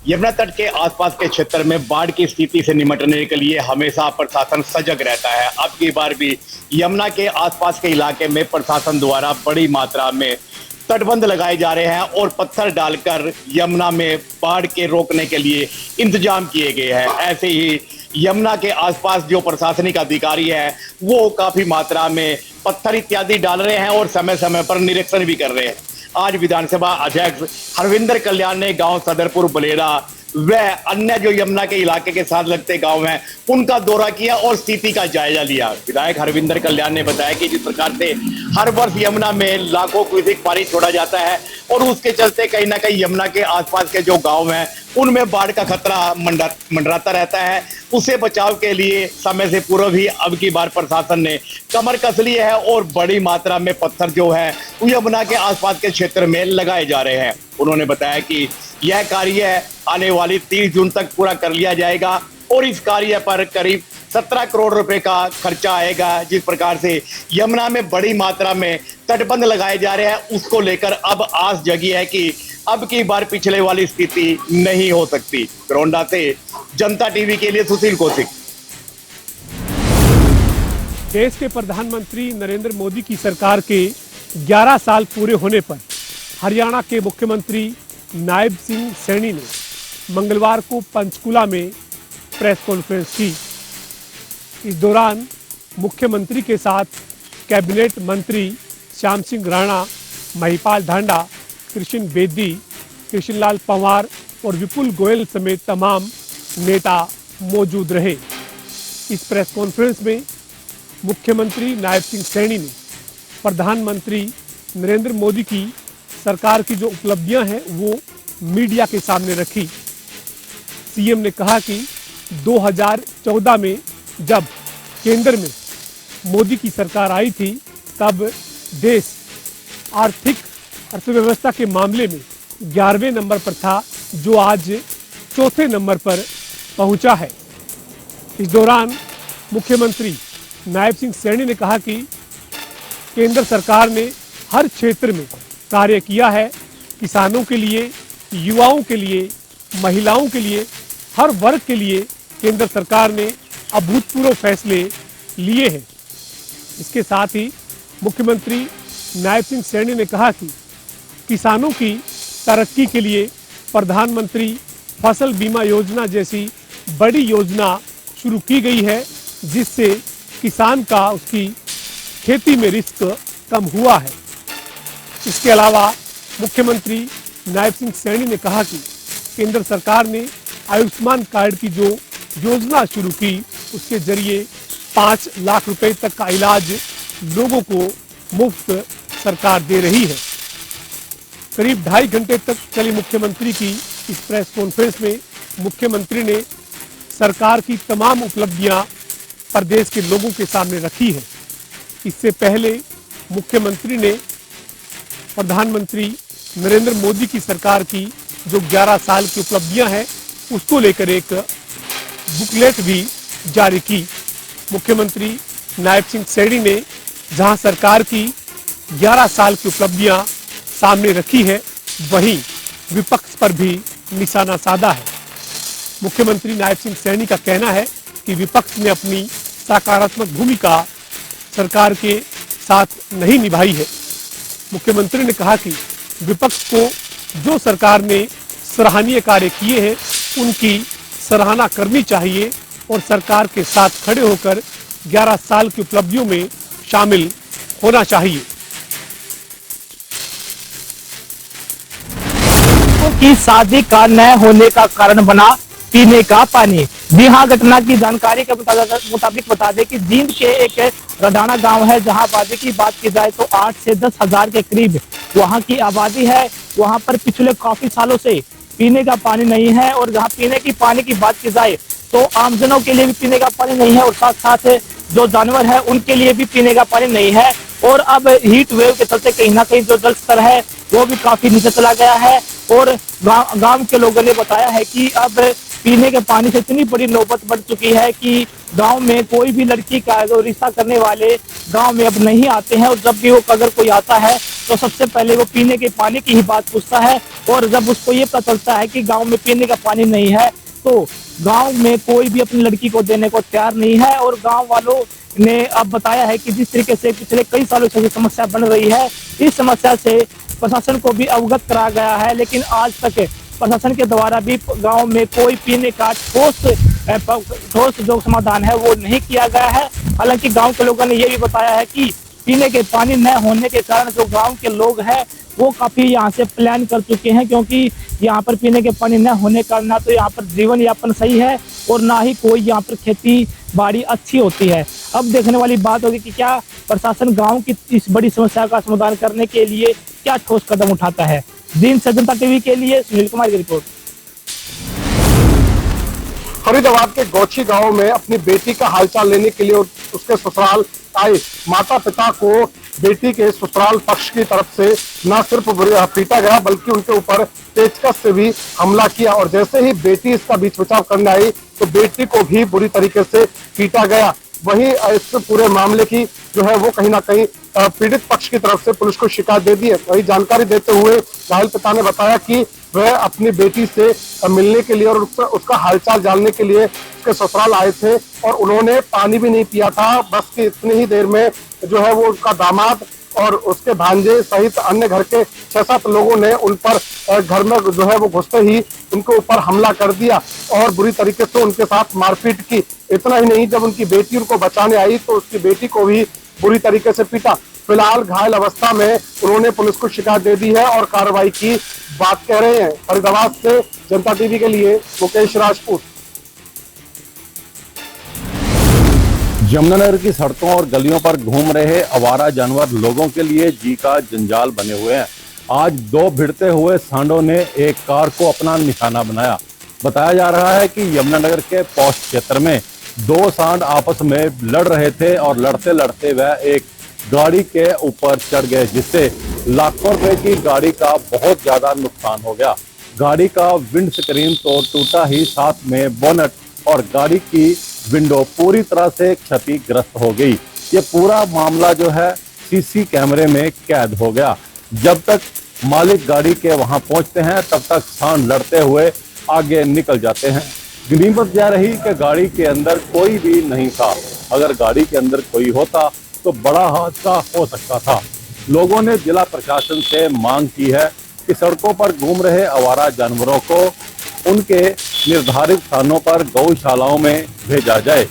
यमुना तट के आसपास के क्षेत्र में बाढ़ की स्थिति से निपटने के लिए हमेशा प्रशासन सजग रहता है। अब की बार भी यमुना के आसपास के इलाके में प्रशासन द्वारा बड़ी मात्रा में तटबंध लगाए जा रहे हैं और पत्थर डालकर यमुना में बाढ़ के रोकने के लिए इंतजाम किए गए हैं। ऐसे ही यमुना के आसपास जो प्रशासनिक अधिकारी है वो काफी मात्रा में पत्थर इत्यादि डाल रहे हैं और समय समय पर निरीक्षण भी कर रहे हैं। आज विधानसभा अध्यक्ष हरविंदर कल्याण ने गांव सदरपुर बलेरा व अन्य जो यमुना के इलाके के साथ लगते गांव हैं उनका दौरा किया और स्थिति का जायजा लिया। विधायक हरविंदर कल्याण ने बताया कि जिस प्रकार से हर वर्ष यमुना में लाखों क्यूसेक पानी छोड़ा जाता है और उसके चलते कहीं ना कहीं यमुना के आसपास के जो गांव हैं उनमें बाढ़ का खतरा मंडराता रहता है। उसे बचाव के लिए समय से पूर्व ही अब की बार प्रशासन ने कमर कस ली है और बड़ी मात्रा में पत्थर जो है यमुना के आसपास के क्षेत्र में लगाए जा रहे हैं। उन्होंने बताया कि यह कार्य आने वाली 30 जून तक पूरा कर लिया जाएगा और इस कार्य पर करीब 17 करोड़ रुपए का खर्चा आएगा। जिस प्रकार से यमुना में बड़ी मात्रा में तटबंध लगाए जा रहे हैं उसको लेकर अब आस जगी है कि अब की बार पिछले वाली स्थिति नहीं हो सकती। करोंडा से जनता टीवी के लिए सुशील कौशिक। देश के प्रधानमंत्री नरेंद्र मोदी की सरकार के 11 साल पूरे होने पर हरियाणा के मुख्यमंत्री नायब सिंह सैनी ने मंगलवार को पंचकुला में प्रेस कॉन्फ्रेंस की। इस दौरान मुख्यमंत्री के साथ कैबिनेट मंत्री श्याम सिंह राणा, महिपाल ढांडा, कृष्ण बेदी, कृष्णलाल पंवार और विपुल गोयल समेत तमाम नेता मौजूद रहे। इस प्रेस कॉन्फ्रेंस में मुख्यमंत्री नायब सिंह सैनी ने प्रधानमंत्री नरेंद्र मोदी की सरकार की जो उपलब्धियां हैं वो मीडिया के सामने रखी। सीएम ने कहा कि 2014 में जब केंद्र में मोदी की सरकार आई थी तब देश आर्थिक अर्थव्यवस्था के मामले में 11वें नंबर पर था, जो आज 4थे नंबर पर पहुंचा है। इस दौरान मुख्यमंत्री नायब सिंह सैनी ने कहा कि केंद्र सरकार ने हर क्षेत्र में कार्य किया है। किसानों के लिए, युवाओं के लिए, महिलाओं के लिए, हर वर्ग के लिए केंद्र सरकार ने अभूतपूर्व फैसले लिए हैं। इसके साथ ही मुख्यमंत्री नायब सिंह सैनी ने कहा कि किसानों की तरक्की के लिए प्रधानमंत्री फसल बीमा योजना जैसी बड़ी योजना शुरू की गई है, जिससे किसान का उसकी खेती में रिस्क कम हुआ है। इसके अलावा मुख्यमंत्री नायब सिंह सैनी ने कहा कि केंद्र सरकार ने आयुष्मान कार्ड की जो योजना शुरू की उसके जरिए 5 लाख रुपए तक का इलाज लोगों को मुफ्त सरकार दे रही है। करीब 2.5 घंटे तक चली मुख्यमंत्री की इस प्रेस कॉन्फ्रेंस में मुख्यमंत्री ने सरकार की तमाम उपलब्धियां प्रदेश के लोगों के सामने रखी है। इससे पहले मुख्यमंत्री ने प्रधानमंत्री नरेंद्र मोदी की सरकार की जो 11 साल की उपलब्धियां हैं उसको लेकर एक बुकलेट भी जारी की। मुख्यमंत्री नायब सिंह सैनी ने जहां सरकार की 11 साल की उपलब्धियां सामने रखी है, वहीं विपक्ष पर भी निशाना साधा है। मुख्यमंत्री नायब सिंह सैनी का कहना है कि विपक्ष ने अपनी सकारात्मक भूमिका सरकार के साथ नहीं निभाई है। मुख्यमंत्री ने कहा कि विपक्ष को जो सरकार ने सराहनीय कार्य किए हैं उनकी सराहना करनी चाहिए और सरकार के साथ खड़े होकर 11 साल की उपलब्धियों में शामिल होना चाहिए। की शादी का न होने का कारण बना पीने का पानी। जी हाँ, घटना की जानकारी के मुताबिक बता दें कि जींद के एक रडाना गांव है, जहां आबादी की बात की जाए तो 8 से 10 हजार के करीब वहां की आबादी है। वहां पर पिछले काफी सालों से पीने का पानी नहीं है और जहां पीने की पानी की बात की जाए तो आमजनों के लिए भी पीने का पानी नहीं है और साथ साथ जो जानवर है उनके लिए भी पीने का पानी नहीं है। और अब हीट वेव के चलते कहीं ना कहीं जो जल स्तर है वो भी काफी नीचे चला गया है और गांव के लोगों ने बताया है कि अब पीने के पानी से इतनी बड़ी नौबत बढ़ चुकी है कि गांव में कोई भी लड़की का जो रिश्ता करने वाले गांव में अब नहीं आते हैं और जब भी वो अगर कोई आता है तो सबसे पहले वो पीने के पानी की ही बात पूछता है। और जब उसको ये पता चलता है कि गांव में पीने का पानी नहीं है तो गांव में कोई भी अपनी लड़की को देने को तैयार नहीं है। और गांव वालों ने अब बताया है कि जिस तरीके से पिछले कई सालों से ये समस्या बन रही है, इस समस्या से प्रशासन को भी अवगत कराया गया है, लेकिन आज तक प्रशासन के द्वारा भी गांव में कोई पीने का ठोस जो समाधान है वो नहीं किया गया है। हालांकि गांव के लोगों ने ये भी बताया है कि पीने के पानी न होने के कारण जो गांव के लोग हैं वो काफी यहाँ से प्लान कर चुके हैं, क्योंकि यहाँ पर पीने के पानी न होने का ना तो यहाँ पर जीवन यापन सही है और ना ही कोई यहाँ पर खेती बाड़ी अच्छी होती है। अब देखने वाली बात होगी कि क्या प्रशासन गांव की इस बड़ी समस्या का समाधान करने के लिए क्या ठोस कदम उठाता है। दिन से जनता टीवी के लिए सुनील कुमार की रिपोर्ट। फरीदाबाद के गौछी गांव में अपनी बेटी का हालचाल लेने के लिए उसके ससुराल आए माता पिता को बेटी के ससुराल पक्ष की तरफ से न सिर्फ पीटा गया बल्कि उनके ऊपर पेचकस से भी हमला किया। और जैसे ही बेटी इसका बीच बचाव करने आई तो बेटी को भी बुरी तरीके से पीटा गया। वहीं इस पूरे मामले की जो है वो कहीं ना कहीं पीड़ित पक्ष की तरफ से पुलिस को शिकायत दे दी है। वही जानकारी देते हुए घायल पिता ने बताया कि वह अपनी बेटी से मिलने के लिए और उसका हालचाल जानने के लिए उसके ससुराल आए थे और उन्होंने पानी भी नहीं पिया था। बस कि इतनी ही देर में जो है वो उसका दामाद और उसके भांजे सहित अन्य घर के 6-7 लोगों ने उन पर घर में जो है वो घुसते ही उनके ऊपर हमला कर दिया और बुरी तरीके से उनके साथ मारपीट की। इतना ही नहीं, जब उनकी बेटी उनको बचाने आई तो उसकी बेटी को भी बुरी तरीके से पीटा। फिलहाल घायल अवस्था में उन्होंने पुलिस को शिकायत दे दी है और कार्रवाई की बात कह रहे हैं। फरीदाबाद से जनता टीवी के लिए मुकेश राजपूत। यमुनानगर की सड़कों और गलियों पर घूम रहे आवारा जानवर लोगों के लिए जी का जंजाल बने हुए हैं। आज 2 भिड़ते हुए सांडों ने एक कार को अपना निशाना बनाया। बताया जा रहा है कि यमुनानगर के पौष क्षेत्र में 2 सांड आपस में लड़ रहे थे और लड़ते लड़ते वह एक गाड़ी के ऊपर चढ़ गए, जिससे लाखों रुपए की गाड़ी का बहुत ज्यादा नुकसान हो गया। गाड़ी का विंड स्क्रीन तो टूटा ही, साथ में बोनट और गाड़ी की विंडो पूरी तरह से क्षतिग्रस्त हो गई। ये पूरा मामला जो है सीसी कैमरे में कैद हो गया। जब तक मालिक गाड़ी के वहां पहुंचते हैं तब तक सांड लड़ते हुए आगे निकल जाते हैं। गिनीमत जा रही कि गाड़ी के अंदर कोई भी नहीं था। अगर गाड़ी के अंदर कोई होता तो बड़ा हादसा हो सकता था। लोगों ने जिला प्रशासन से मांग की है कि सड़कों पर घूम रहे आवारा जानवरों को उनके निर्धारित स्थानों पर गौशालाओं में भेजा जाए।